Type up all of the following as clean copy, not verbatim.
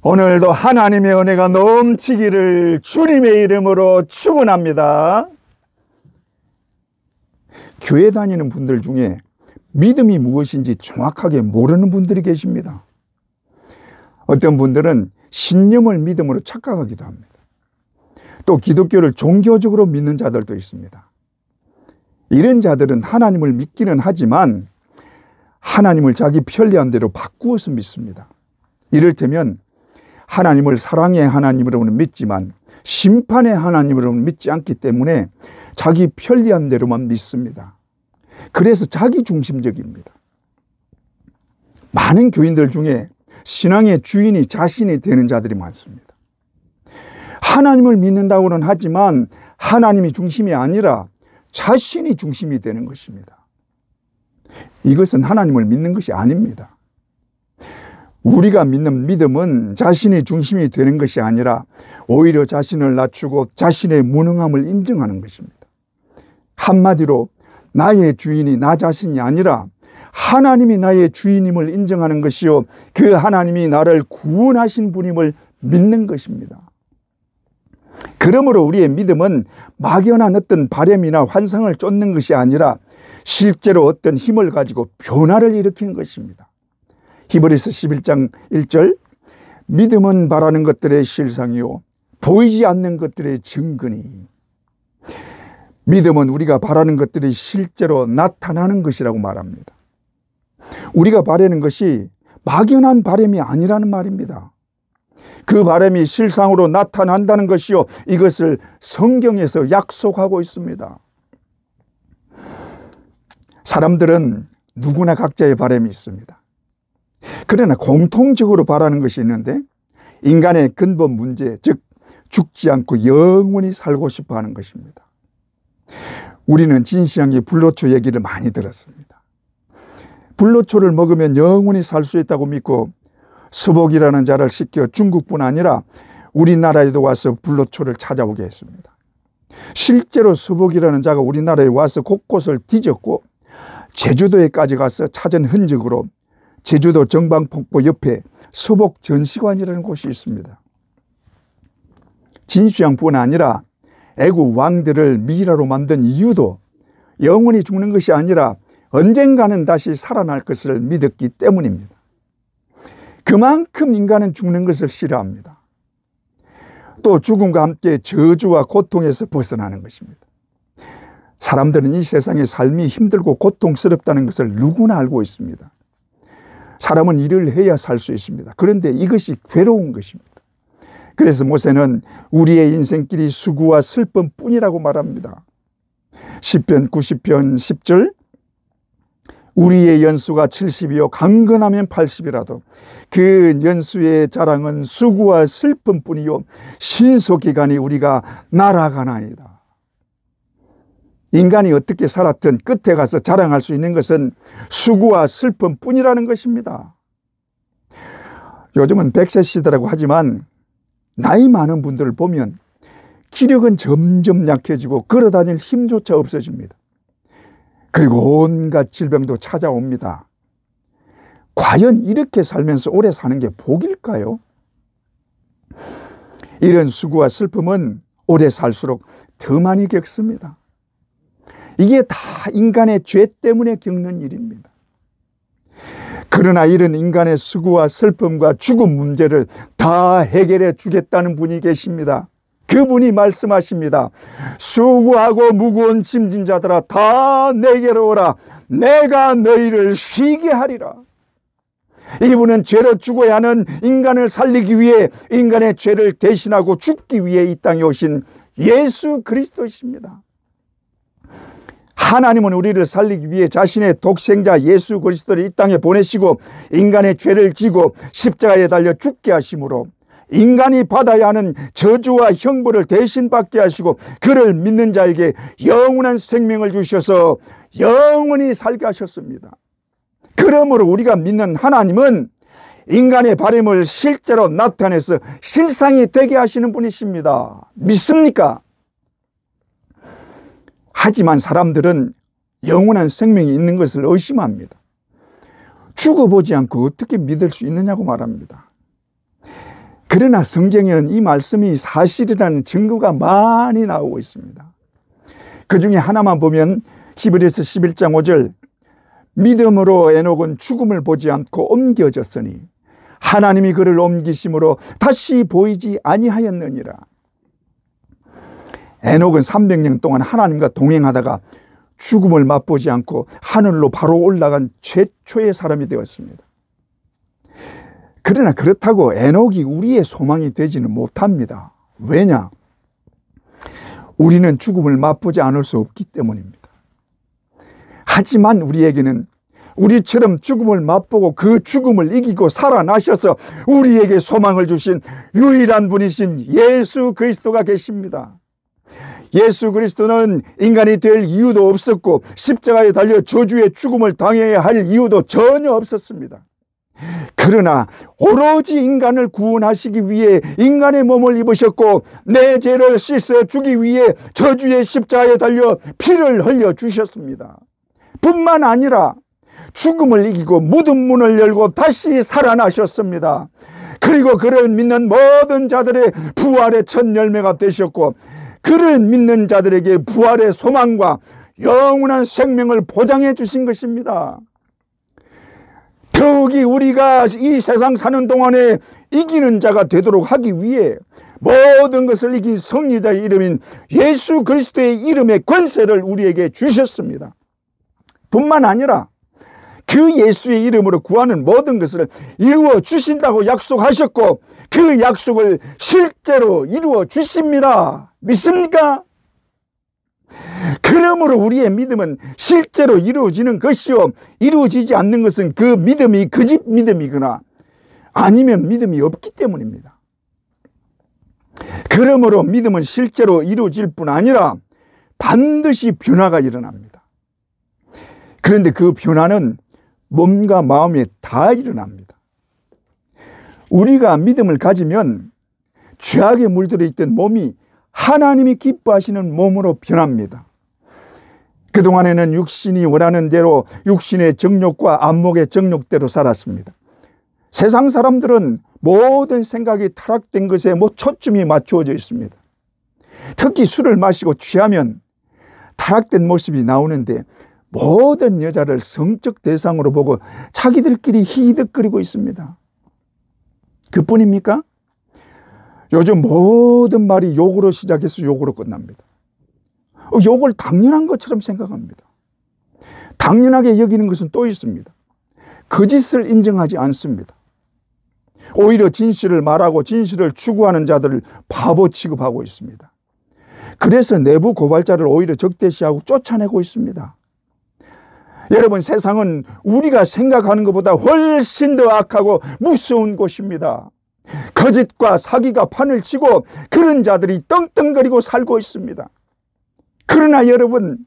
오늘도 하나님의 은혜가 넘치기를 주님의 이름으로 축원합니다. 교회 다니는 분들 중에 믿음이 무엇인지 정확하게 모르는 분들이 계십니다. 어떤 분들은 신념을 믿음으로 착각하기도 합니다. 또 기독교를 종교적으로 믿는 자들도 있습니다. 이런 자들은 하나님을 믿기는 하지만 하나님을 자기 편리한 대로 바꾸어서 믿습니다. 이를테면 하나님을 사랑의 하나님으로는 믿지만 심판의 하나님으로는 믿지 않기 때문에 자기 편리한 대로만 믿습니다. 그래서 자기 중심적입니다. 많은 교인들 중에 신앙의 주인이 자신이 되는 자들이 많습니다. 하나님을 믿는다고는 하지만 하나님이 중심이 아니라 자신이 중심이 되는 것입니다. 이것은 하나님을 믿는 것이 아닙니다. 우리가 믿는 믿음은 자신이 중심이 되는 것이 아니라 오히려 자신을 낮추고 자신의 무능함을 인정하는 것입니다. 한마디로 나의 주인이 나 자신이 아니라 하나님이 나의 주인임을 인정하는 것이요, 그 하나님이 나를 구원하신 분임을 믿는 것입니다. 그러므로 우리의 믿음은 막연한 어떤 바램이나 환상을 쫓는 것이 아니라 실제로 어떤 힘을 가지고 변화를 일으키는 것입니다. 히브리서 11장 1절, 믿음은 바라는 것들의 실상이요 보이지 않는 것들의 증거니. 믿음은 우리가 바라는 것들이 실제로 나타나는 것이라고 말합니다. 우리가 바라는 것이 막연한 바람이 아니라는 말입니다. 그 바람이 실상으로 나타난다는 것이요, 이것을 성경에서 약속하고 있습니다. 사람들은 누구나 각자의 바람이 있습니다. 그러나 공통적으로 바라는 것이 있는데, 인간의 근본 문제, 즉 죽지 않고 영원히 살고 싶어 하는 것입니다. 우리는 진시황의 불로초 얘기를 많이 들었습니다. 불로초를 먹으면 영원히 살 수 있다고 믿고 서복이라는 자를 시켜 중국뿐 아니라 우리나라에도 와서 불로초를 찾아오게 했습니다. 실제로 서복이라는 자가 우리나라에 와서 곳곳을 뒤졌고 제주도에까지 가서 찾은 흔적으로 제주도 정방폭포 옆에 서복 전시관이라는 곳이 있습니다. 진시황뿐 아니라 애국 왕들을 미라로 만든 이유도 영원히 죽는 것이 아니라 언젠가는 다시 살아날 것을 믿었기 때문입니다. 그만큼 인간은 죽는 것을 싫어합니다. 또 죽음과 함께 저주와 고통에서 벗어나는 것입니다. 사람들은 이 세상의 삶이 힘들고 고통스럽다는 것을 누구나 알고 있습니다. 사람은 일을 해야 살 수 있습니다. 그런데 이것이 괴로운 것입니다. 그래서 모세는 우리의 인생길이 수고와 슬픔뿐이라고 말합니다. 시편 90편 10절, 우리의 연수가 70이요 강건하면 80이라도 그 연수의 자랑은 수고와 슬픔뿐이요 신속기간이 우리가 날아가나이다. 인간이 어떻게 살았든 끝에 가서 자랑할 수 있는 것은 수고와 슬픔뿐이라는 것입니다. 요즘은 100세 시대라고 하지만 나이 많은 분들을 보면 기력은 점점 약해지고 걸어다닐 힘조차 없어집니다. 그리고 온갖 질병도 찾아옵니다. 과연 이렇게 살면서 오래 사는 게 복일까요? 이런 수고와 슬픔은 오래 살수록 더 많이 겪습니다. 이게 다 인간의 죄 때문에 겪는 일입니다. 그러나 이런 인간의 수고와 슬픔과 죽음 문제를 다 해결해 주겠다는 분이 계십니다. 그분이 말씀하십니다. 수고하고 무거운 짐진 자들아 다 내게로 오라. 내가 너희를 쉬게 하리라. 이분은 죄로 죽어야 하는 인간을 살리기 위해 인간의 죄를 대신하고 죽기 위해 이 땅에 오신 예수 그리스도이십니다. 하나님은 우리를 살리기 위해 자신의 독생자 예수 그리스도를 이 땅에 보내시고 인간의 죄를 지고 십자가에 달려 죽게 하심으로 인간이 받아야 하는 저주와 형벌을 대신 받게 하시고 그를 믿는 자에게 영원한 생명을 주셔서 영원히 살게 하셨습니다. 그러므로 우리가 믿는 하나님은 인간의 바람을 실제로 나타내서 실상이 되게 하시는 분이십니다. 믿습니까? 하지만 사람들은 영원한 생명이 있는 것을 의심합니다. 죽어보지 않고 어떻게 믿을 수 있느냐고 말합니다. 그러나 성경에는 이 말씀이 사실이라는 증거가 많이 나오고 있습니다. 그 중에 하나만 보면 히브리서 11장 5절, 믿음으로 에녹은 죽음을 보지 않고 옮겨졌으니 하나님이 그를 옮기심으로 다시 보이지 아니하였느니라. 에녹은 300년 동안 하나님과 동행하다가 죽음을 맛보지 않고 하늘로 바로 올라간 최초의 사람이 되었습니다. 그러나 그렇다고 에녹이 우리의 소망이 되지는 못합니다. 왜냐? 우리는 죽음을 맛보지 않을 수 없기 때문입니다. 하지만 우리에게는 우리처럼 죽음을 맛보고 그 죽음을 이기고 살아나셔서 우리에게 소망을 주신 유일한 분이신 예수 그리스도가 계십니다. 예수 그리스도는 인간이 될 이유도 없었고 십자가에 달려 저주의 죽음을 당해야 할 이유도 전혀 없었습니다. 그러나 오로지 인간을 구원하시기 위해 인간의 몸을 입으셨고 내 죄를 씻어 주기 위해 저주의 십자가에 달려 피를 흘려 주셨습니다. 뿐만 아니라 죽음을 이기고 무덤 문을 열고 다시 살아나셨습니다. 그리고 그를 믿는 모든 자들의 부활의 첫 열매가 되셨고 그를 믿는 자들에게 부활의 소망과 영원한 생명을 보장해 주신 것입니다. 더욱이 우리가 이 세상 사는 동안에 이기는 자가 되도록 하기 위해 모든 것을 이긴 승리자의 이름인 예수 그리스도의 이름의 권세를 우리에게 주셨습니다. 뿐만 아니라 그 예수의 이름으로 구하는 모든 것을 이루어 주신다고 약속하셨고 그 약속을 실제로 이루어 주십니다. 믿습니까? 그러므로 우리의 믿음은 실제로 이루어지는 것이요 이루어지지 않는 것은 그 믿음이 거짓 믿음이거나 아니면 믿음이 없기 때문입니다. 그러므로 믿음은 실제로 이루어질 뿐 아니라 반드시 변화가 일어납니다. 그런데 그 변화는 몸과 마음에 다 일어납니다. 우리가 믿음을 가지면 죄악에 물들어 있던 몸이 하나님이 기뻐하시는 몸으로 변합니다. 그동안에는 육신이 원하는 대로 육신의 정욕과 안목의 정욕대로 살았습니다. 세상 사람들은 모든 생각이 타락된 것에 초점이 맞추어져 있습니다. 특히 술을 마시고 취하면 타락된 모습이 나오는데 모든 여자를 성적 대상으로 보고 자기들끼리 히히덕거리고 있습니다. 그뿐입니까? 요즘 모든 말이 욕으로 시작해서 욕으로 끝납니다. 욕을 당연한 것처럼 생각합니다. 당연하게 여기는 것은 또 있습니다. 거짓을 인정하지 않습니다. 오히려 진실을 말하고 진실을 추구하는 자들을 바보 취급하고 있습니다. 그래서 내부 고발자를 오히려 적대시하고 쫓아내고 있습니다. 여러분, 세상은 우리가 생각하는 것보다 훨씬 더 악하고 무서운 곳입니다. 거짓과 사기가 판을 치고 그런 자들이 떵떵거리고 살고 있습니다. 그러나 여러분,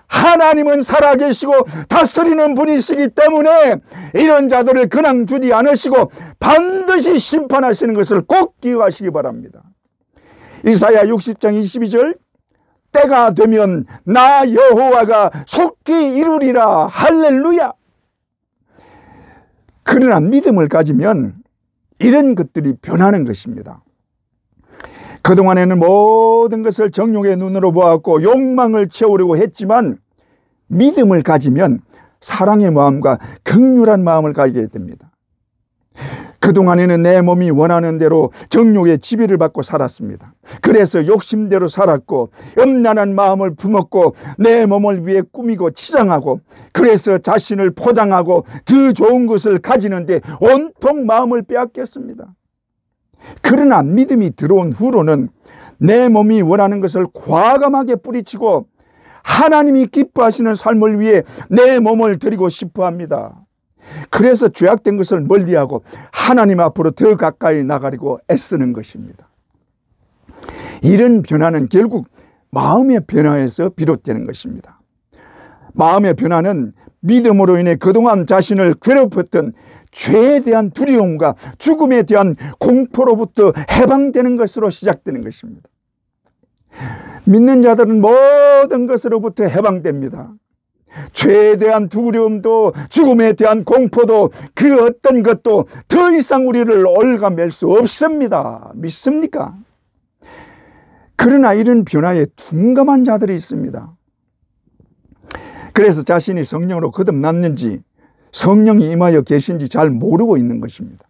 하나님은 살아계시고 다스리는 분이시기 때문에 이런 자들을 그냥 두지 않으시고 반드시 심판하시는 것을 꼭 기억하시기 바랍니다. 이사야 60장 22절, 때가 되면 나 여호와가 속히 이루리라. 할렐루야. 그러나 믿음을 가지면 이런 것들이 변하는 것입니다. 그동안에는 모든 것을 정욕의 눈으로 보았고 욕망을 채우려고 했지만 믿음을 가지면 사랑의 마음과 긍휼한 마음을 가지게 됩니다. 그동안에는 내 몸이 원하는 대로 정욕의 지배를 받고 살았습니다. 그래서 욕심대로 살았고 음란한 마음을 품었고 내 몸을 위해 꾸미고 치장하고 그래서 자신을 포장하고 더 좋은 것을 가지는데 온통 마음을 빼앗겼습니다. 그러나 믿음이 들어온 후로는 내 몸이 원하는 것을 과감하게 뿌리치고 하나님이 기뻐하시는 삶을 위해 내 몸을 드리고 싶어 합니다. 그래서 죄악된 것을 멀리하고 하나님 앞으로 더 가까이 나가려고 애쓰는 것입니다. 이런 변화는 결국 마음의 변화에서 비롯되는 것입니다. 마음의 변화는 믿음으로 인해 그동안 자신을 괴롭혔던 죄에 대한 두려움과 죽음에 대한 공포로부터 해방되는 것으로 시작되는 것입니다. 믿는 자들은 모든 것으로부터 해방됩니다. 죄에 대한 두려움도 죽음에 대한 공포도 그 어떤 것도 더 이상 우리를 올가맬 수 없습니다. 믿습니까? 그러나 이런 변화에 둔감한 자들이 있습니다. 그래서 자신이 성령으로 거듭났는지 성령이 임하여 계신지 잘 모르고 있는 것입니다.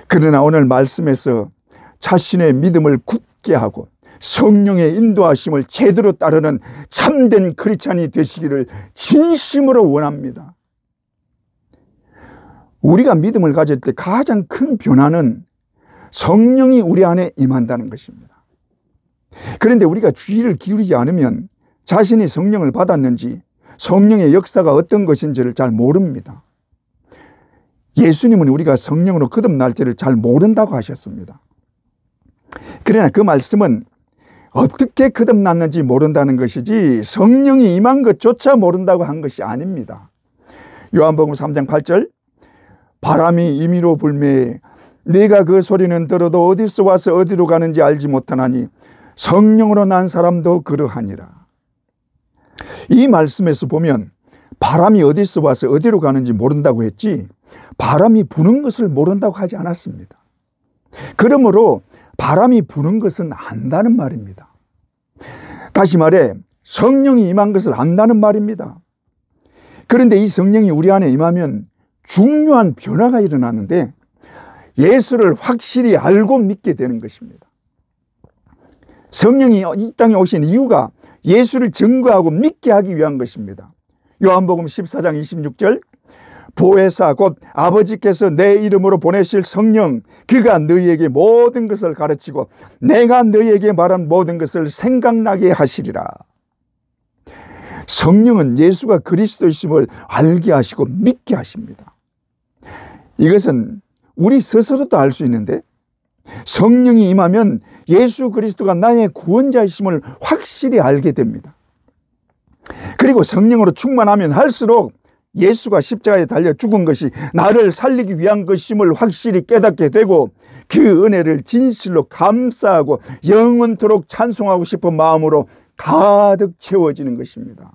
그러나 오늘 말씀에서 자신의 믿음을 굳게 하고 성령의 인도하심을 제대로 따르는 참된 크리스찬이 되시기를 진심으로 원합니다. 우리가 믿음을 가질 때 가장 큰 변화는 성령이 우리 안에 임한다는 것입니다. 그런데 우리가 주의를 기울이지 않으면 자신이 성령을 받았는지 성령의 역사가 어떤 것인지를 잘 모릅니다. 예수님은 우리가 성령으로 거듭날 때를 잘 모른다고 하셨습니다. 그러나 그 말씀은 어떻게 거듭났는지 모른다는 것이지 성령이 임한 것조차 모른다고 한 것이 아닙니다. 요한복음 3장 8절 바람이 임의로 불매 네가 그 소리는 들어도 어디서 와서 어디로 가는지 알지 못하나니 성령으로 난 사람도 그러하니라. 이 말씀에서 보면 바람이 어디서 와서 어디로 가는지 모른다고 했지 바람이 부는 것을 모른다고 하지 않았습니다. 그러므로 바람이 부는 것은 안다는 말입니다. 다시 말해 성령이 임한 것을 안다는 말입니다. 그런데 이 성령이 우리 안에 임하면 중요한 변화가 일어나는데 예수를 확실히 알고 믿게 되는 것입니다. 성령이 이 땅에 오신 이유가 예수를 증거하고 믿게 하기 위한 것입니다. 요한복음 14장 26절 보혜사 곧 아버지께서 내 이름으로 보내실 성령 그가 너희에게 모든 것을 가르치고 내가 너희에게 말한 모든 것을 생각나게 하시리라. 성령은 예수가 그리스도이심을 알게 하시고 믿게 하십니다. 이것은 우리 스스로도 알 수 있는데 성령이 임하면 예수 그리스도가 나의 구원자이심을 확실히 알게 됩니다. 그리고 성령으로 충만하면 할수록 예수가 십자가에 달려 죽은 것이 나를 살리기 위한 것임을 확실히 깨닫게 되고 그 은혜를 진실로 감사하고 영원토록 찬송하고 싶은 마음으로 가득 채워지는 것입니다.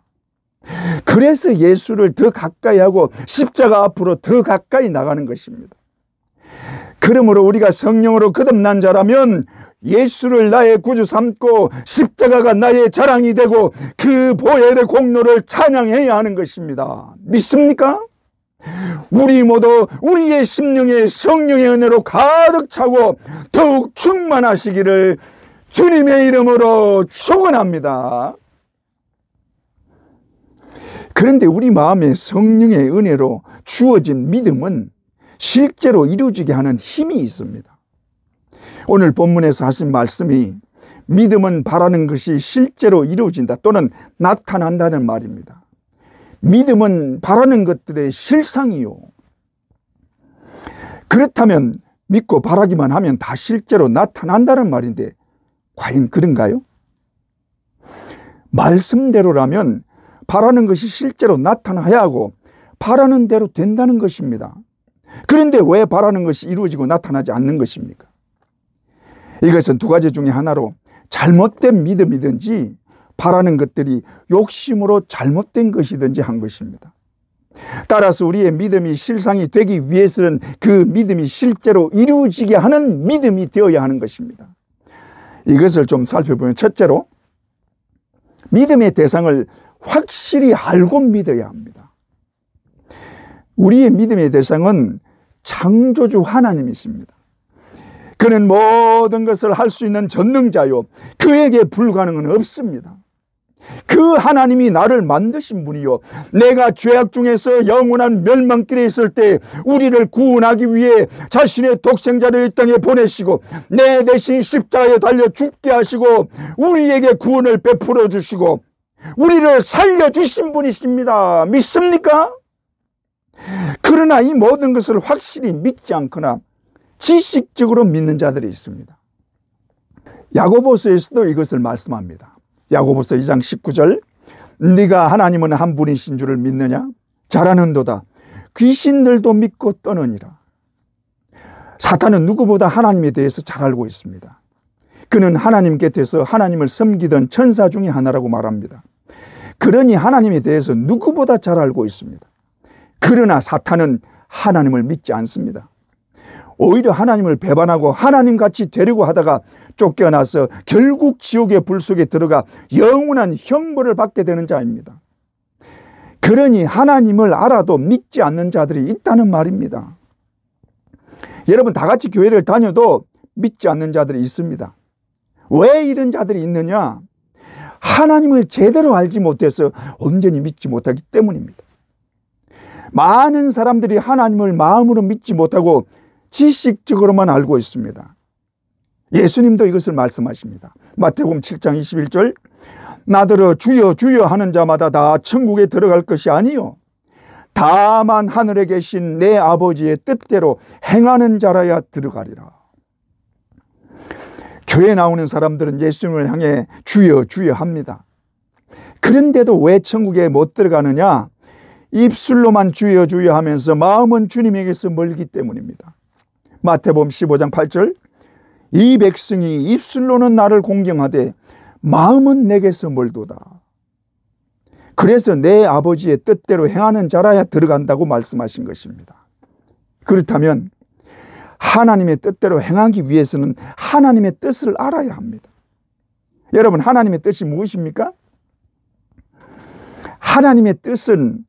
그래서 예수를 더 가까이 하고 십자가 앞으로 더 가까이 나가는 것입니다. 그러므로 우리가 성령으로 거듭난 자라면 예수를 나의 구주 삼고 십자가가 나의 자랑이 되고 그 보혈의 공로를 찬양해야 하는 것입니다. 믿습니까? 우리 모두 우리의 심령에 성령의 은혜로 가득 차고 더욱 충만하시기를 주님의 이름으로 축원합니다. 그런데 우리 마음에 성령의 은혜로 주어진 믿음은 실제로 이루어지게 하는 힘이 있습니다. 오늘 본문에서 하신 말씀이 믿음은 바라는 것이 실제로 이루어진다 또는 나타난다는 말입니다. 믿음은 바라는 것들의 실상이요. 그렇다면 믿고 바라기만 하면 다 실제로 나타난다는 말인데 과연 그런가요? 말씀대로라면 바라는 것이 실제로 나타나야 하고 바라는 대로 된다는 것입니다. 그런데 왜 바라는 것이 이루어지고 나타나지 않는 것입니까? 이것은 두 가지 중에 하나로 잘못된 믿음이든지 바라는 것들이 욕심으로 잘못된 것이든지 한 것입니다. 따라서 우리의 믿음이 실상이 되기 위해서는 그 믿음이 실제로 이루어지게 하는 믿음이 되어야 하는 것입니다. 이것을 좀 살펴보면 첫째로 믿음의 대상을 확실히 알고 믿어야 합니다. 우리의 믿음의 대상은 창조주 하나님이십니다. 그는 모든 것을 할 수 있는 전능자요 그에게 불가능은 없습니다. 그 하나님이 나를 만드신 분이요 내가 죄악 중에서 영원한 멸망길에 있을 때 우리를 구원하기 위해 자신의 독생자를 이 땅에 보내시고 내 대신 십자가에 달려 죽게 하시고 우리에게 구원을 베풀어 주시고 우리를 살려주신 분이십니다. 믿습니까? 그러나 이 모든 것을 확실히 믿지 않거나 지식적으로 믿는 자들이 있습니다. 야고보서에서도 이것을 말씀합니다. 야고보서 2장 19절 네가 하나님은 한 분이신 줄을 믿느냐? 잘하는도다. 귀신들도 믿고 떠느니라. 사탄은 누구보다 하나님에 대해서 잘 알고 있습니다. 그는 하나님 곁에서 하나님을 섬기던 천사 중에 하나라고 말합니다. 그러니 하나님에 대해서 누구보다 잘 알고 있습니다. 그러나 사탄은 하나님을 믿지 않습니다. 오히려 하나님을 배반하고 하나님같이 되려고 하다가 쫓겨나서 결국 지옥의 불 속에 들어가 영원한 형벌을 받게 되는 자입니다. 그러니 하나님을 알아도 믿지 않는 자들이 있다는 말입니다. 여러분, 다 같이 교회를 다녀도 믿지 않는 자들이 있습니다. 왜 이런 자들이 있느냐? 하나님을 제대로 알지 못해서 온전히 믿지 못하기 때문입니다. 많은 사람들이 하나님을 마음으로 믿지 못하고 지식적으로만 알고 있습니다. 예수님도 이것을 말씀하십니다. 마태복음 7장 21절, 나더러 주여 주여 하는 자마다 다 천국에 들어갈 것이 아니요 다만 하늘에 계신 내 아버지의 뜻대로 행하는 자라야 들어가리라. 교회 나오는 사람들은 예수님을 향해 주여 주여 합니다. 그런데도 왜 천국에 못 들어가느냐? 입술로만 주여 주여 하면서 마음은 주님에게서 멀기 때문입니다. 마태복음 15장 8절, 이 백성이 입술로는 나를 공경하되 마음은 내게서 멀도다. 그래서 내 아버지의 뜻대로 행하는 자라야 들어간다고 말씀하신 것입니다. 그렇다면 하나님의 뜻대로 행하기 위해서는 하나님의 뜻을 알아야 합니다. 여러분, 하나님의 뜻이 무엇입니까? 하나님의 뜻은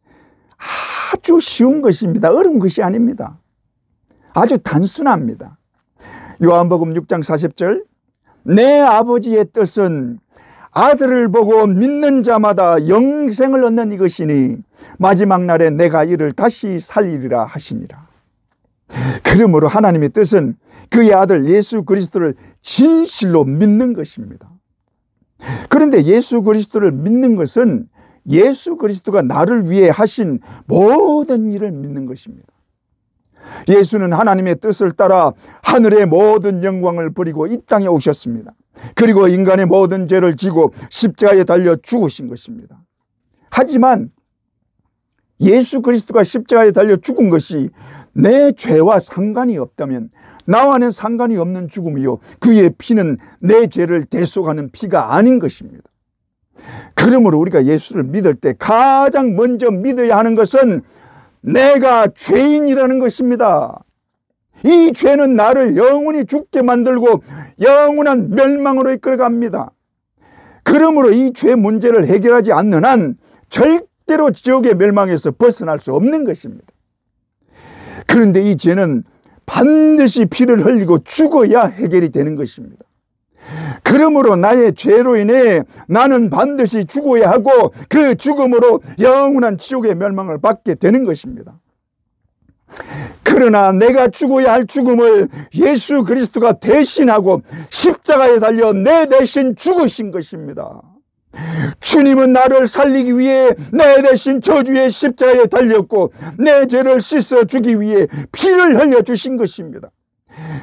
아주 쉬운 것입니다. 어려운 것이 아닙니다. 아주 단순합니다. 요한복음 6장 40절, 내 아버지의 뜻은 아들을 보고 믿는 자마다 영생을 얻는 이것이니 마지막 날에 내가 이를 다시 살리리라 하시니라. 그러므로 하나님의 뜻은 그의 아들 예수 그리스도를 진실로 믿는 것입니다. 그런데 예수 그리스도를 믿는 것은 예수 그리스도가 나를 위해 하신 모든 일을 믿는 것입니다. 예수는 하나님의 뜻을 따라 하늘의 모든 영광을 버리고 이 땅에 오셨습니다. 그리고 인간의 모든 죄를 지고 십자가에 달려 죽으신 것입니다. 하지만 예수 그리스도가 십자가에 달려 죽은 것이 내 죄와 상관이 없다면 나와는 상관이 없는 죽음이요 그의 피는 내 죄를 대속하는 피가 아닌 것입니다. 그러므로 우리가 예수를 믿을 때 가장 먼저 믿어야 하는 것은 내가 죄인이라는 것입니다. 이 죄는 나를 영원히 죽게 만들고 영원한 멸망으로 이끌어갑니다. 그러므로 이 죄 문제를 해결하지 않는 한 절대로 지옥의 멸망에서 벗어날 수 없는 것입니다. 그런데 이 죄는 반드시 피를 흘리고 죽어야 해결이 되는 것입니다. 그러므로 나의 죄로 인해 나는 반드시 죽어야 하고 그 죽음으로 영원한 지옥의 멸망을 받게 되는 것입니다. 그러나 내가 죽어야 할 죽음을 예수 그리스도가 대신하고 십자가에 달려 내 대신 죽으신 것입니다. 주님은 나를 살리기 위해 내 대신 저주의 십자가에 달렸고 내 죄를 씻어주기 위해 피를 흘려주신 것입니다.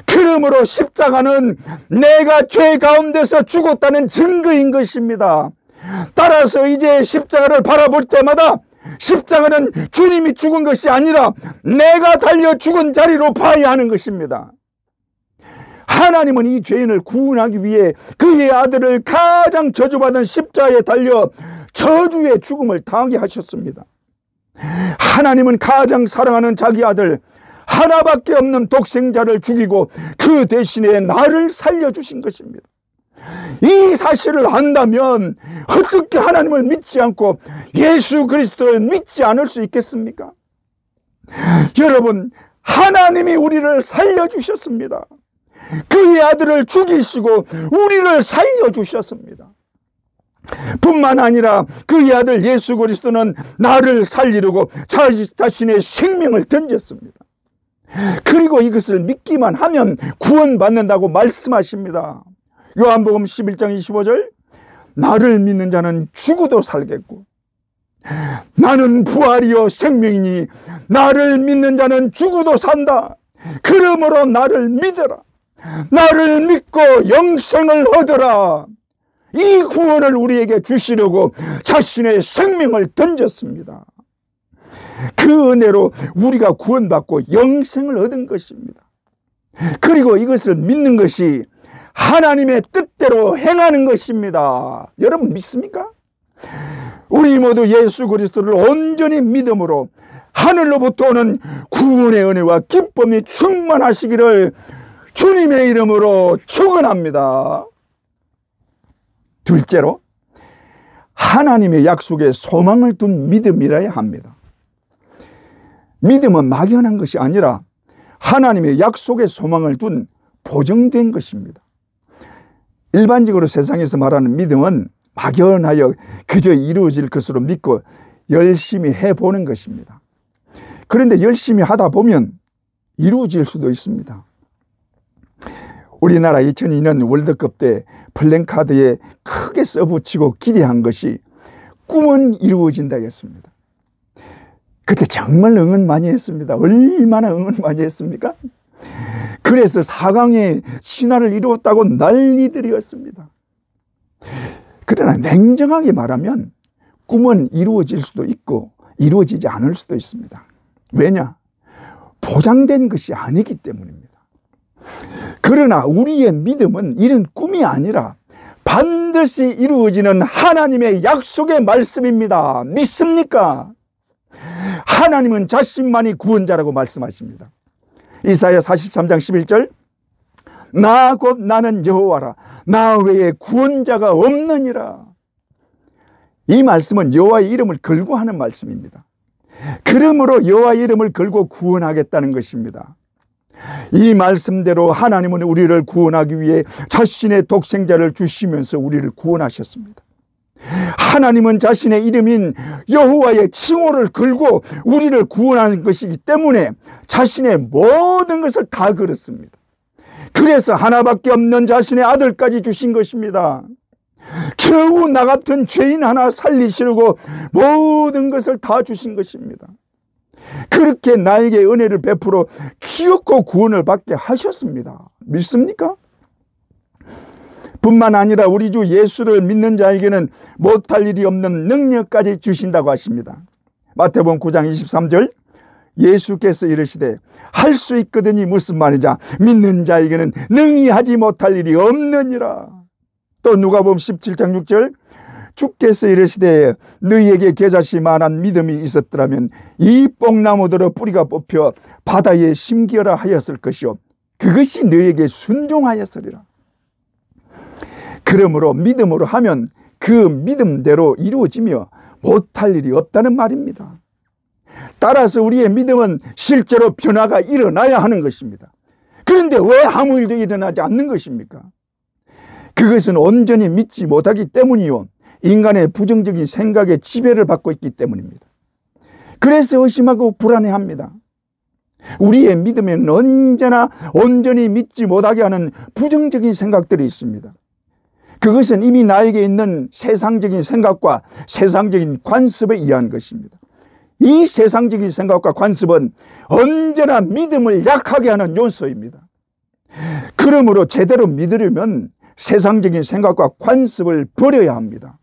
그러므로 십자가는 내가 죄 가운데서 죽었다는 증거인 것입니다. 따라서 이제 십자가를 바라볼 때마다 십자가는 주님이 죽은 것이 아니라 내가 달려 죽은 자리로 봐야 하는 것입니다. 하나님은 이 죄인을 구원하기 위해 그의 아들을 가장 저주받은 십자가에 달려 저주의 죽음을 당하게 하셨습니다. 하나님은 가장 사랑하는 자기 아들 하나밖에 없는 독생자를 죽이고 그 대신에 나를 살려주신 것입니다. 이 사실을 안다면 어떻게 하나님을 믿지 않고 예수 그리스도를 믿지 않을 수 있겠습니까? 여러분, 하나님이 우리를 살려주셨습니다. 그의 아들을 죽이시고 우리를 살려주셨습니다. 뿐만 아니라 그의 아들 예수 그리스도는 나를 살리려고 자신의 생명을 던졌습니다. 그리고 이것을 믿기만 하면 구원받는다고 말씀하십니다. 요한복음 11장 25절, 나를 믿는 자는 죽어도 살겠고 나는 부활이요 생명이니 나를 믿는 자는 죽어도 산다. 그러므로 나를 믿어라. 나를 믿고 영생을 얻어라. 이 구원을 우리에게 주시려고 자신의 생명을 던졌습니다. 그 은혜로 우리가 구원받고 영생을 얻은 것입니다. 그리고 이것을 믿는 것이 하나님의 뜻대로 행하는 것입니다. 여러분 믿습니까? 우리 모두 예수 그리스도를 온전히 믿음으로 하늘로부터 오는 구원의 은혜와 기쁨이 충만하시기를 주님의 이름으로 축원합니다. 둘째로, 하나님의 약속에 소망을 둔 믿음이라야 합니다. 믿음은 막연한 것이 아니라 하나님의 약속에 소망을 둔 보증된 것입니다. 일반적으로 세상에서 말하는 믿음은 막연하여 그저 이루어질 것으로 믿고 열심히 해보는 것입니다. 그런데 열심히 하다 보면 이루어질 수도 있습니다. 우리나라 2002년 월드컵 때 플랜카드에 크게 써붙이고 기대한 것이 꿈은 이루어진다 였습니다. 그때 정말 응원 많이 했습니다. 얼마나 응원 많이 했습니까? 그래서 4강에 신화를 이루었다고 난리들이었습니다. 그러나 냉정하게 말하면 꿈은 이루어질 수도 있고 이루어지지 않을 수도 있습니다. 왜냐? 보장된 것이 아니기 때문입니다. 그러나 우리의 믿음은 이런 꿈이 아니라 반드시 이루어지는 하나님의 약속의 말씀입니다. 믿습니까? 하나님은 자신만이 구원자라고 말씀하십니다. 이사야 43장 11절, 나 곧 나는 여호와라, 나 외에 구원자가 없느니라. 이 말씀은 여호와의 이름을 걸고 하는 말씀입니다. 그러므로 여호와의 이름을 걸고 구원하겠다는 것입니다. 이 말씀대로 하나님은 우리를 구원하기 위해 자신의 독생자를 주시면서 우리를 구원하셨습니다. 하나님은 자신의 이름인 여호와의 칭호를 걸고 우리를 구원하는 것이기 때문에 자신의 모든 것을 다 걸었습니다. 그래서 하나밖에 없는 자신의 아들까지 주신 것입니다. 겨우 나 같은 죄인 하나 살리시려고 모든 것을 다 주신 것입니다. 그렇게 나에게 은혜를 베풀어 기어코 구원을 받게 하셨습니다. 믿습니까? 뿐만 아니라 우리 주 예수를 믿는 자에게는 못할 일이 없는 능력까지 주신다고 하십니다. 마태복음 9장 23절, 예수께서 이르시되 할 수 있거든이 무슨 말이냐, 믿는 자에게는 능히 하지 못할 일이 없느니라. 또 누가복음 17장 6절, 주께서 이르시되 너희에게 겨자씨만한 믿음이 있었더라면 이 뽕나무들의 뿌리가 뽑혀 바다에 심기어라 하였을 것이요 그것이 너희에게 순종하였으리라. 그러므로 믿음으로 하면 그 믿음대로 이루어지며 못할 일이 없다는 말입니다. 따라서 우리의 믿음은 실제로 변화가 일어나야 하는 것입니다. 그런데 왜 아무 일도 일어나지 않는 것입니까? 그것은 온전히 믿지 못하기 때문이요, 인간의 부정적인 생각에 지배를 받고 있기 때문입니다. 그래서 의심하고 불안해합니다. 우리의 믿음에는 언제나 온전히 믿지 못하게 하는 부정적인 생각들이 있습니다. 그것은 이미 나에게 있는 세상적인 생각과 세상적인 관습에 의한 것입니다. 이 세상적인 생각과 관습은 언제나 믿음을 약하게 하는 요소입니다. 그러므로 제대로 믿으려면 세상적인 생각과 관습을 버려야 합니다.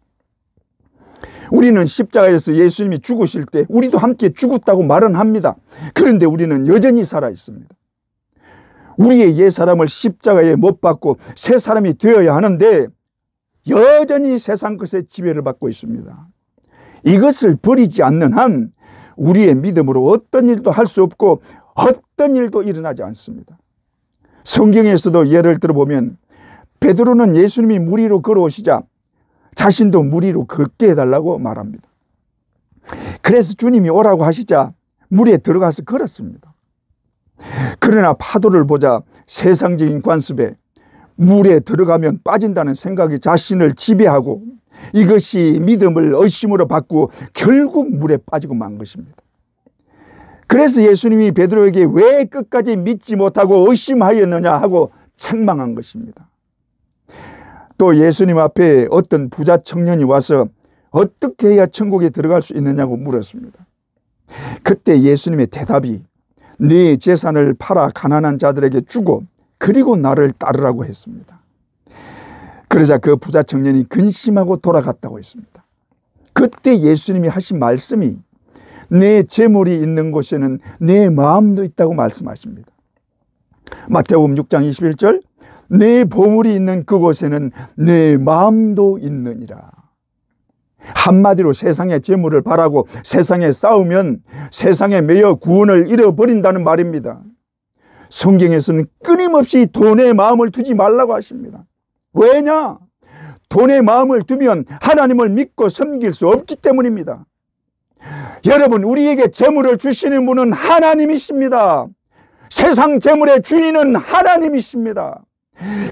우리는 십자가에서 예수님이 죽으실 때 우리도 함께 죽었다고 말은 합니다. 그런데 우리는 여전히 살아 있습니다. 우리의 옛사람을 십자가에 못 박고 새 사람이 되어야 하는데 여전히 세상 것에 지배를 받고 있습니다. 이것을 버리지 않는 한 우리의 믿음으로 어떤 일도 할 수 없고 어떤 일도 일어나지 않습니다. 성경에서도 예를 들어보면 베드로는 예수님이 물 위로 걸어오시자 자신도 물 위로 걷게 해달라고 말합니다. 그래서 주님이 오라고 하시자 물에 들어가서 걸었습니다. 그러나 파도를 보자 세상적인 관습에 물에 들어가면 빠진다는 생각이 자신을 지배하고 이것이 믿음을 의심으로 바꾸고 결국 물에 빠지고 만 것입니다. 그래서 예수님이 베드로에게 왜 끝까지 믿지 못하고 의심하였느냐 하고 책망한 것입니다. 또 예수님 앞에 어떤 부자 청년이 와서 어떻게 해야 천국에 들어갈 수 있느냐고 물었습니다. 그때 예수님의 대답이 네 재산을 팔아 가난한 자들에게 주고 그리고 나를 따르라고 했습니다. 그러자 그 부자 청년이 근심하고 돌아갔다고 했습니다. 그때 예수님이 하신 말씀이 내 재물이 있는 곳에는 내 마음도 있다고 말씀하십니다. 마태복음 6장 21절, 내 보물이 있는 그곳에는 내 마음도 있느니라. 한마디로 세상의 재물을 바라고 세상에 싸우면 세상에 매여 구원을 잃어버린다는 말입니다. 성경에서는 끊임없이 돈에 마음을 두지 말라고 하십니다. 왜냐? 돈에 마음을 두면 하나님을 믿고 섬길 수 없기 때문입니다. 여러분, 우리에게 재물을 주시는 분은 하나님이십니다. 세상 재물의 주인은 하나님이십니다.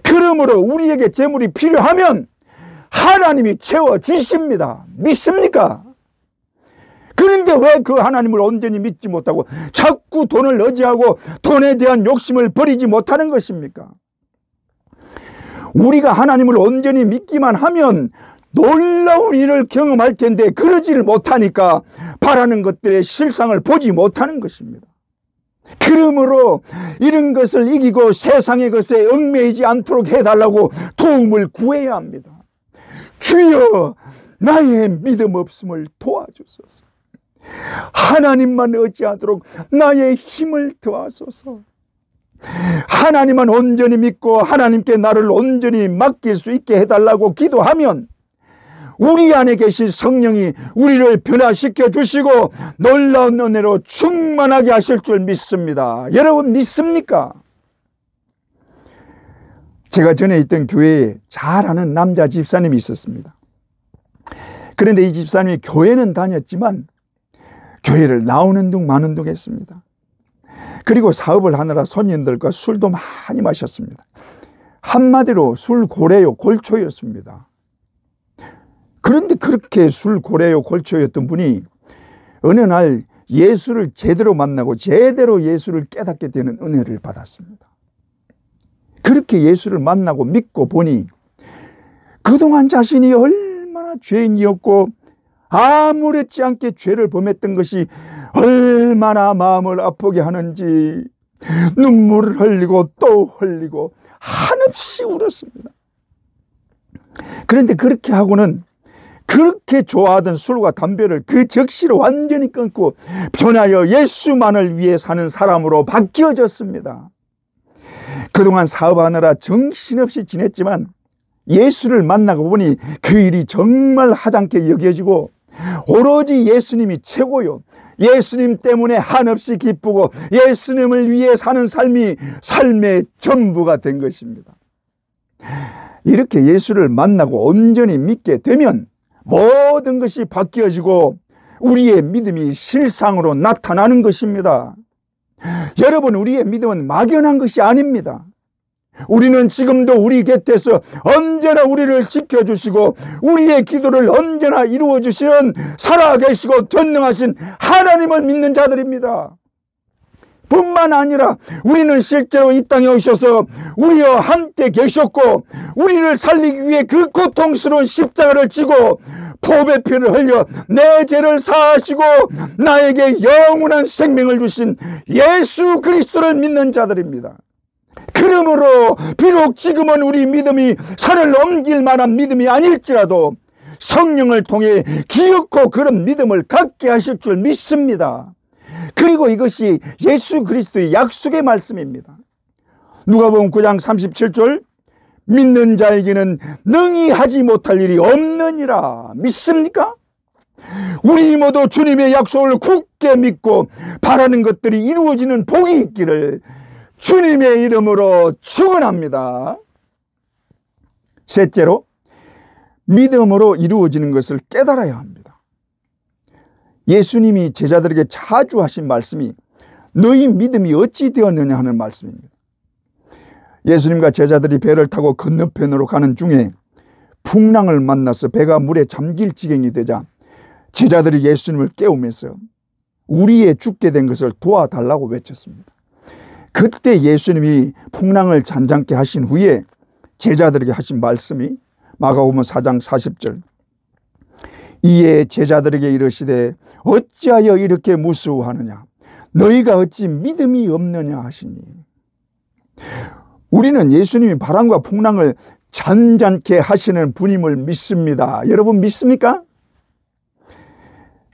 그러므로 우리에게 재물이 필요하면 하나님이 채워주십니다. 믿습니까? 그런데 왜 그 하나님을 온전히 믿지 못하고 자꾸 돈을 의지하고 돈에 대한 욕심을 버리지 못하는 것입니까? 우리가 하나님을 온전히 믿기만 하면 놀라운 일을 경험할 텐데 그러지를 못하니까 바라는 것들의 실상을 보지 못하는 것입니다. 그러므로 이런 것을 이기고 세상의 것에 얽매이지 않도록 해달라고 도움을 구해야 합니다. 주여, 나의 믿음 없음을 도와주소서. 하나님만 의지하도록 나의 힘을 더하소서. 하나님만 온전히 믿고 하나님께 나를 온전히 맡길 수 있게 해달라고 기도하면 우리 안에 계신 성령이 우리를 변화시켜 주시고 놀라운 은혜로 충만하게 하실 줄 믿습니다. 여러분 믿습니까? 제가 전에 있던 교회에 잘 아는 남자 집사님이 있었습니다. 그런데 이 집사님이 교회는 다녔지만 교회를 나오는 둥 마는 둥 했습니다. 그리고 사업을 하느라 손님들과 술도 많이 마셨습니다. 한마디로 술고래요 골초였습니다. 그런데 그렇게 술고래요 골초였던 분이 어느 날 예수를 제대로 만나고 제대로 예수를 깨닫게 되는 은혜를 받았습니다. 그렇게 예수를 만나고 믿고 보니 그동안 자신이 얼마나 죄인이었고 아무렇지 않게 죄를 범했던 것이 얼마나 마음을 아프게 하는지 눈물을 흘리고 또 흘리고 한없이 울었습니다. 그런데 그렇게 하고는 그렇게 좋아하던 술과 담배를 그 즉시로 완전히 끊고 변하여 예수만을 위해 사는 사람으로 바뀌어졌습니다. 그동안 사업하느라 정신없이 지냈지만 예수를 만나고 보니 그 일이 정말 하찮게 여겨지고 오로지 예수님이 최고요. 예수님 때문에 한없이 기쁘고 예수님을 위해 사는 삶이 삶의 전부가 된 것입니다. 이렇게 예수를 만나고 온전히 믿게 되면 모든 것이 바뀌어지고 우리의 믿음이 실상으로 나타나는 것입니다. 여러분, 우리의 믿음은 막연한 것이 아닙니다. 우리는 지금도 우리 곁에서 언제나 우리를 지켜주시고 우리의 기도를 언제나 이루어주시는 살아계시고 전능하신 하나님을 믿는 자들입니다. 뿐만 아니라 우리는 실제로 이 땅에 오셔서 우리와 함께 계셨고 우리를 살리기 위해 그 고통스러운 십자가를 지고 보배 피를 흘려 내 죄를 사하시고 나에게 영원한 생명을 주신 예수 그리스도를 믿는 자들입니다. 그러므로 비록 지금은 우리 믿음이 산을 넘길 만한 믿음이 아닐지라도 성령을 통해 기어코 그런 믿음을 갖게 하실 줄 믿습니다. 그리고 이것이 예수 그리스도의 약속의 말씀입니다. 누가복음 9장 37절 믿는 자에게는 능히 하지 못할 일이 없느니라. 믿습니까? 우리 모두 주님의 약속을 굳게 믿고 바라는 것들이 이루어지는 복이 있기를 주님의 이름으로 축원합니다. 셋째로 믿음으로 이루어지는 것을 깨달아야 합니다. 예수님이 제자들에게 자주 하신 말씀이 너희 믿음이 어찌 되었느냐 하는 말씀입니다. 예수님과 제자들이 배를 타고 건너편으로 가는 중에 풍랑을 만나서 배가 물에 잠길 지경이 되자 제자들이 예수님을 깨우면서 우리의 죽게 된 것을 도와달라고 외쳤습니다. 그때 예수님이 풍랑을 잔잔케 하신 후에 제자들에게 하신 말씀이 마가복음 4장 40절 이에 제자들에게 이르시되 어찌하여 이렇게 무수하느냐 너희가 어찌 믿음이 없느냐 하시니. 우리는 예수님이 바람과 풍랑을 잔잔케 하시는 분임을 믿습니다. 여러분 믿습니까?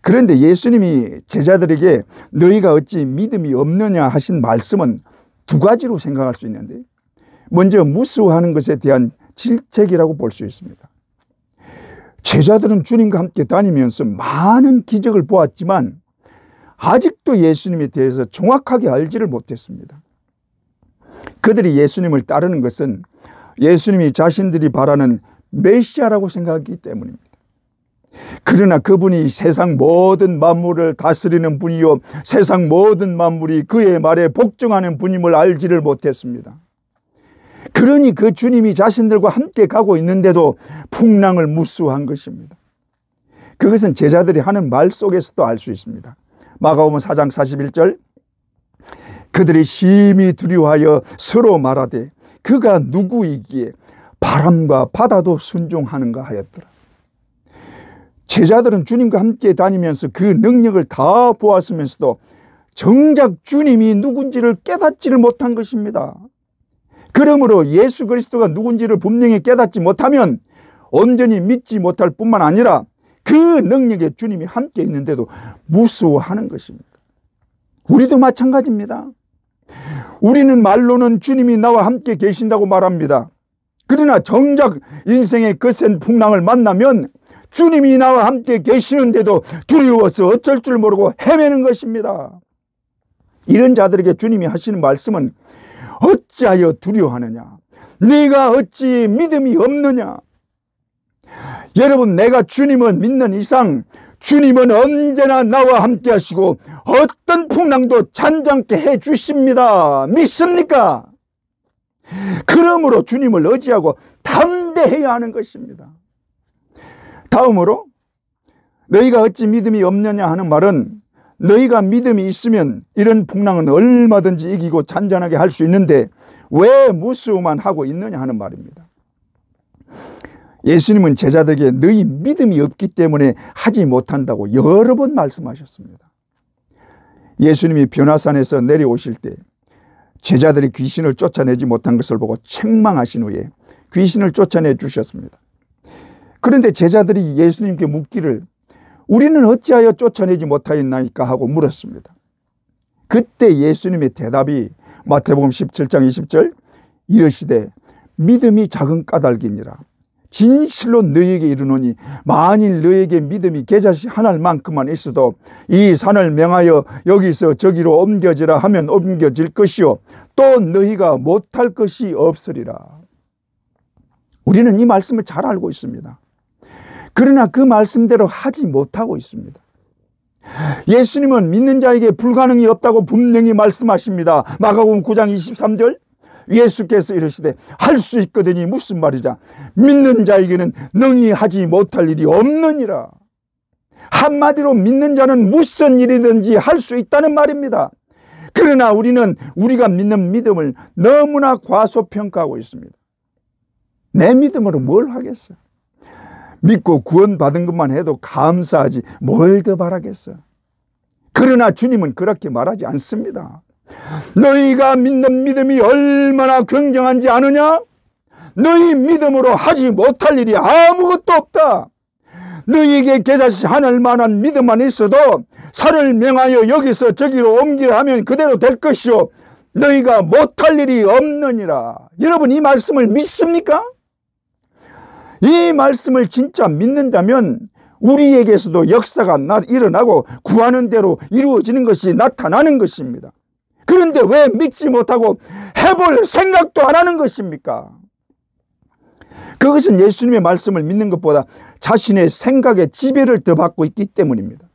그런데 예수님이 제자들에게 너희가 어찌 믿음이 없느냐 하신 말씀은 두 가지로 생각할 수 있는데 먼저 무수하는 것에 대한 질책이라고 볼 수 있습니다. 제자들은 주님과 함께 다니면서 많은 기적을 보았지만 아직도 예수님에 대해서 정확하게 알지를 못했습니다. 그들이 예수님을 따르는 것은 예수님이 자신들이 바라는 메시아라고 생각하기 때문입니다. 그러나 그분이 세상 모든 만물을 다스리는 분이요 세상 모든 만물이 그의 말에 복종하는 분임을 알지를 못했습니다. 그러니 그 주님이 자신들과 함께 가고 있는데도 풍랑을 무수한 것입니다. 그것은 제자들이 하는 말 속에서도 알 수 있습니다. 마가복음 4장 41절, 그들이 심히 두려워하여 서로 말하되 그가 누구이기에 바람과 바다도 순종하는가 하였더라. 제자들은 주님과 함께 다니면서 그 능력을 다 보았으면서도 정작 주님이 누군지를 깨닫지를 못한 것입니다. 그러므로 예수 그리스도가 누군지를 분명히 깨닫지 못하면 온전히 믿지 못할 뿐만 아니라 그 능력에 주님이 함께 있는데도 무수워하는 것입니다. 우리도 마찬가지입니다. 우리는 말로는 주님이 나와 함께 계신다고 말합니다. 그러나 정작 인생의 거센 풍랑을 만나면 주님이 나와 함께 계시는데도 두려워서 어쩔 줄 모르고 헤매는 것입니다. 이런 자들에게 주님이 하시는 말씀은 어찌하여 두려워하느냐? 네가 어찌 믿음이 없느냐? 여러분, 내가 주님을 믿는 이상 주님은 언제나 나와 함께 하시고 어떤 풍랑도 잔잔케 해 주십니다. 믿습니까? 그러므로 주님을 의지하고 담대해야 하는 것입니다. 다음으로 너희가 어찌 믿음이 없느냐 하는 말은 너희가 믿음이 있으면 이런 풍랑은 얼마든지 이기고 잔잔하게 할 수 있는데 왜 무수만 하고 있느냐 하는 말입니다. 예수님은 제자들에게 너희 믿음이 없기 때문에 하지 못한다고 여러 번 말씀하셨습니다. 예수님이 변화산에서 내려오실 때 제자들이 귀신을 쫓아내지 못한 것을 보고 책망하신 후에 귀신을 쫓아내 주셨습니다. 그런데 제자들이 예수님께 묻기를 우리는 어찌하여 쫓아내지 못하였나이까 하고 물었습니다. 그때 예수님의 대답이 마태복음 17장 20절, 이르시되 믿음이 작은 까닭이니라. 진실로 너희에게 이르노니 만일 너희에게 믿음이 겨자씨 한 알만큼만 있어도 이 산을 명하여 여기서 저기로 옮겨지라 하면 옮겨질 것이요 또 너희가 못할 것이 없으리라. 우리는 이 말씀을 잘 알고 있습니다. 그러나 그 말씀대로 하지 못하고 있습니다. 예수님은 믿는 자에게 불가능이 없다고 분명히 말씀하십니다. 마가복음 9장 23절, 예수께서 이르시되 할 수 있거든이 무슨 말이자 믿는 자에게는 능히 하지 못할 일이 없느니라. 한마디로 믿는 자는 무슨 일이든지 할 수 있다는 말입니다. 그러나 우리는 우리가 믿는 믿음을 너무나 과소평가하고 있습니다. 내 믿음으로 뭘 하겠어요? 믿고 구원받은 것만 해도 감사하지 뭘 더 바라겠어요? 그러나 주님은 그렇게 말하지 않습니다. 너희가 믿는 믿음이 얼마나 굉장한지 아느냐? 너희 믿음으로 하지 못할 일이 아무것도 없다. 너희에게 겨자씨 한 알만한 믿음만 있어도 산을 명하여 여기서 저기로 옮기라 하면 그대로 될 것이요 너희가 못할 일이 없느니라. 여러분, 이 말씀을 믿습니까? 이 말씀을 진짜 믿는다면 우리에게서도 역사가 일어나고 구하는 대로 이루어지는 것이 나타나는 것입니다. 그런데 왜 믿지 못하고 해볼 생각도 안 하는 것입니까? 그것은 예수님의 말씀을 믿는 것보다 자신의 생각의 지배를 더 받고 있기 때문입니다.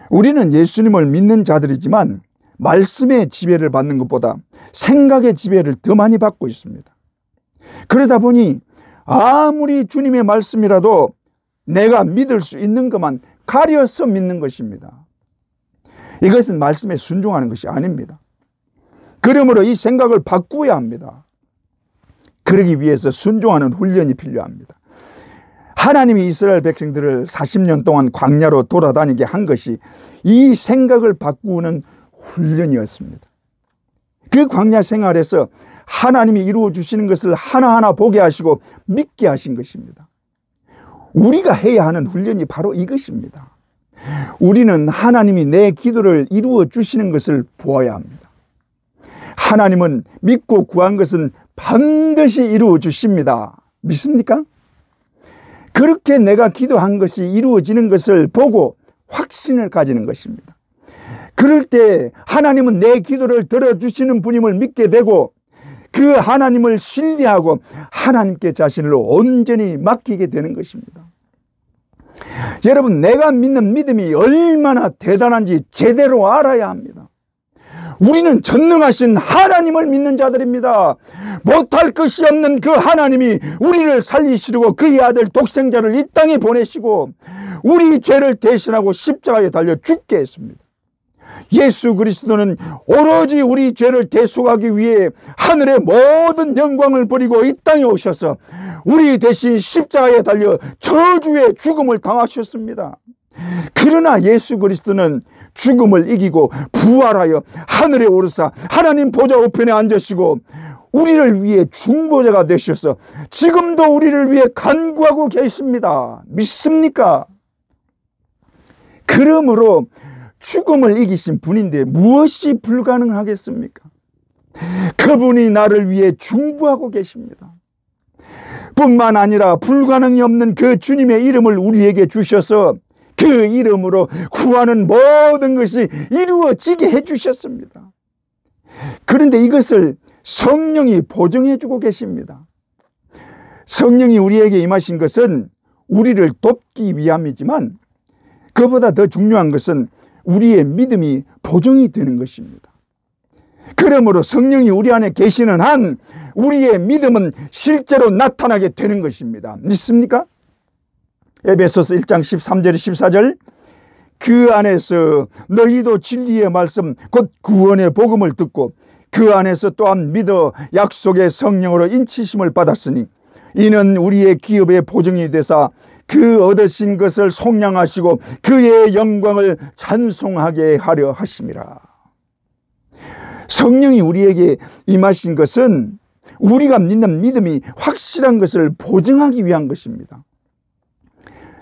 우리는 예수님을 믿는 자들이지만 말씀의 지배를 받는 것보다 생각의 지배를 더 많이 받고 있습니다. 그러다 보니 아무리 주님의 말씀이라도 내가 믿을 수 있는 것만 가려서 믿는 것입니다. 이것은 말씀에 순종하는 것이 아닙니다. 그러므로 이 생각을 바꾸어야 합니다. 그러기 위해서 순종하는 훈련이 필요합니다. 하나님이 이스라엘 백성들을 40년 동안 광야로 돌아다니게 한 것이 이 생각을 바꾸는 훈련이었습니다. 그 광야 생활에서 하나님이 이루어 주시는 것을 하나하나 보게 하시고 믿게 하신 것입니다. 우리가 해야 하는 훈련이 바로 이것입니다. 우리는 하나님이 내 기도를 이루어 주시는 것을 보아야 합니다. 하나님은 믿고 구한 것은 반드시 이루어 주십니다. 믿습니까? 그렇게 내가 기도한 것이 이루어지는 것을 보고 확신을 가지는 것입니다. 그럴 때 하나님은 내 기도를 들어주시는 분임을 믿게 되고 그 하나님을 신뢰하고 하나님께 자신을 온전히 맡기게 되는 것입니다. 여러분, 내가 믿는 믿음이 얼마나 대단한지 제대로 알아야 합니다. 우리는 전능하신 하나님을 믿는 자들입니다. 못할 것이 없는 그 하나님이 우리를 살리시려고 그의 아들 독생자를 이 땅에 보내시고 우리 죄를 대신하고 십자가에 달려 죽게 했습니다. 예수 그리스도는 오로지 우리 죄를 대속하기 위해 하늘의 모든 영광을 버리고 이 땅에 오셔서 우리 대신 십자가에 달려 저주의 죽음을 당하셨습니다. 그러나 예수 그리스도는 죽음을 이기고 부활하여 하늘에 오르사 하나님 보좌 우편에 앉으시고 우리를 위해 중보자가 되셔서 지금도 우리를 위해 간구하고 계십니다. 믿습니까? 그러므로 죽음을 이기신 분인데 무엇이 불가능하겠습니까? 그분이 나를 위해 중보하고 계십니다. 뿐만 아니라 불가능이 없는 그 주님의 이름을 우리에게 주셔서 그 이름으로 구하는 모든 것이 이루어지게 해주셨습니다. 그런데 이것을 성령이 보증해 주고 계십니다. 성령이 우리에게 임하신 것은 우리를 돕기 위함이지만 그보다 더 중요한 것은 우리의 믿음이 보증이 되는 것입니다. 그러므로 성령이 우리 안에 계시는 한 우리의 믿음은 실제로 나타나게 되는 것입니다. 믿습니까? 에베소서 1장 13절 14절 그 안에서 너희도 진리의 말씀 곧 구원의 복음을 듣고 그 안에서 또한 믿어 약속의 성령으로 인치심을 받았으니 이는 우리의 기업의 보증이 되사 그 얻으신 것을 속량하시고 그의 영광을 찬송하게 하려 하심이라. 성령이 우리에게 임하신 것은 우리가 믿는 믿음이 확실한 것을 보증하기 위한 것입니다.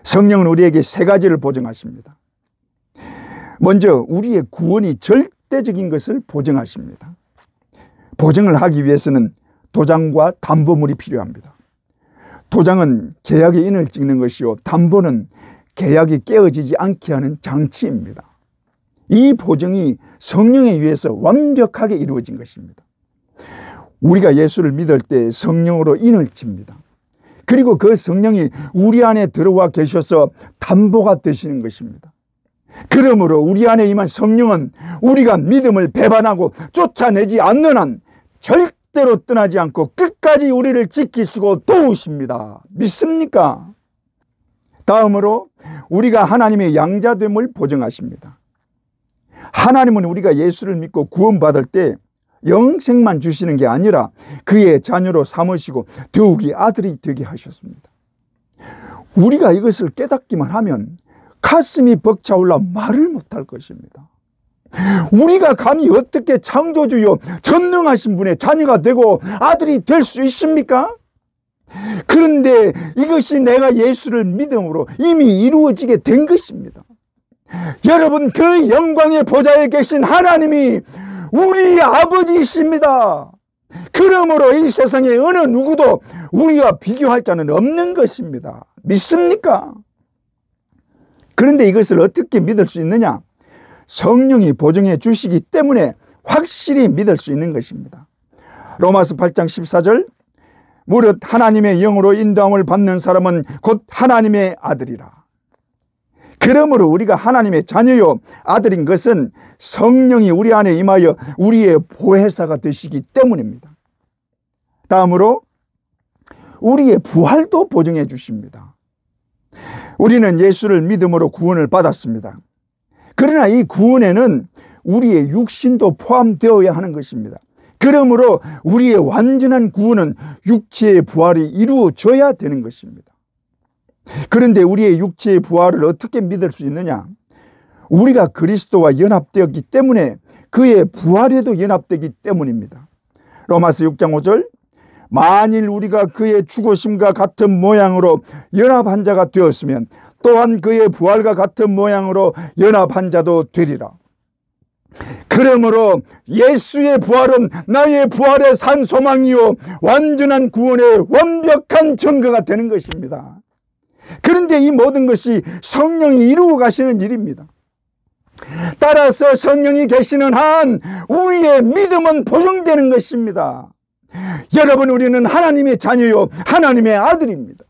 성령은 우리에게 세 가지를 보증하십니다. 먼저 우리의 구원이 절대적인 것을 보증하십니다. 보증을 하기 위해서는 도장과 담보물이 필요합니다. 도장은 계약의 인을 찍는 것이요 담보는 계약이 깨어지지 않게 하는 장치입니다. 이 보증이 성령에 의해서 완벽하게 이루어진 것입니다. 우리가 예수를 믿을 때 성령으로 인을 칩니다. 그리고 그 성령이 우리 안에 들어와 계셔서 담보가 되시는 것입니다. 그러므로 우리 안에 임한 성령은 우리가 믿음을 배반하고 쫓아내지 않는 한 절대로 떠나지 않고 끝까지 우리를 지키시고 도우십니다. 믿습니까? 다음으로 우리가 하나님의 양자됨을 보증하십니다. 하나님은 우리가 예수를 믿고 구원받을 때 영생만 주시는 게 아니라 그의 자녀로 삼으시고 더욱이 아들이 되게 하셨습니다. 우리가 이것을 깨닫기만 하면 가슴이 벅차올라 말을 못할 것입니다. 우리가 감히 어떻게 창조주요 전능하신 분의 자녀가 되고 아들이 될 수 있습니까? 그런데 이것이 내가 예수를 믿음으로 이미 이루어지게 된 것입니다. 여러분, 그 영광의 보좌에 계신 하나님이 우리 아버지이십니다. 그러므로 이 세상에 어느 누구도 우리가 비교할 자는 없는 것입니다. 믿습니까? 그런데 이것을 어떻게 믿을 수 있느냐? 성령이 보증해 주시기 때문에 확실히 믿을 수 있는 것입니다. 로마서 8장 14절 무릇 하나님의 영으로 인도함을 받는 사람은 곧 하나님의 아들이라. 그러므로 우리가 하나님의 자녀요 아들인 것은 성령이 우리 안에 임하여 우리의 보혜사가 되시기 때문입니다. 다음으로 우리의 부활도 보증해 주십니다. 우리는 예수를 믿음으로 구원을 받았습니다. 그러나 이 구원에는 우리의 육신도 포함되어야 하는 것입니다. 그러므로 우리의 완전한 구원은 육체의 부활이 이루어져야 되는 것입니다. 그런데 우리의 육체의 부활을 어떻게 믿을 수 있느냐? 우리가 그리스도와 연합되었기 때문에 그의 부활에도 연합되기 때문입니다. 로마서 6장 5절 만일 우리가 그의 죽으심과 같은 모양으로 연합한 자가 되었으면 또한 그의 부활과 같은 모양으로 연합한 자도 되리라. 그러므로 예수의 부활은 나의 부활의 산 소망이요 완전한 구원의 완벽한 증거가 되는 것입니다. 그런데 이 모든 것이 성령이 이루어 가시는 일입니다. 따라서 성령이 계시는 한 우리의 믿음은 보증되는 것입니다. 여러분, 우리는 하나님의 자녀요 하나님의 아들입니다.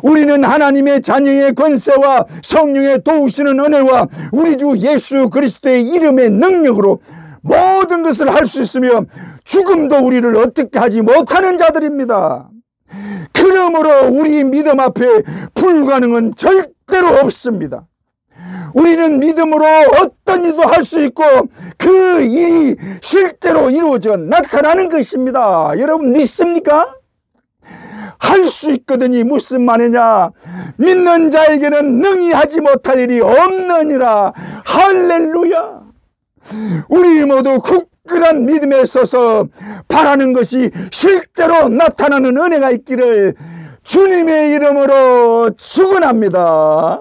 우리는 하나님의 자녀의 권세와 성령의 도우시는 은혜와 우리 주 예수 그리스도의 이름의 능력으로 모든 것을 할 수 있으며 죽음도 우리를 어떻게 하지 못하는 자들입니다. 그러므로 우리 믿음 앞에 불가능은 절대로 없습니다. 우리는 믿음으로 어떤 일도 할 수 있고 그 일이 실제로 이루어져 나타나는 것입니다. 여러분 믿습니까? 할 수 있거든이 무슨 말이냐? 믿는 자에게는 능히 하지 못할 일이 없느니라. 할렐루야. 우리 모두 굳건한 믿음에 서서 바라는 것이 실제로 나타나는 은혜가 있기를 주님의 이름으로 축원합니다.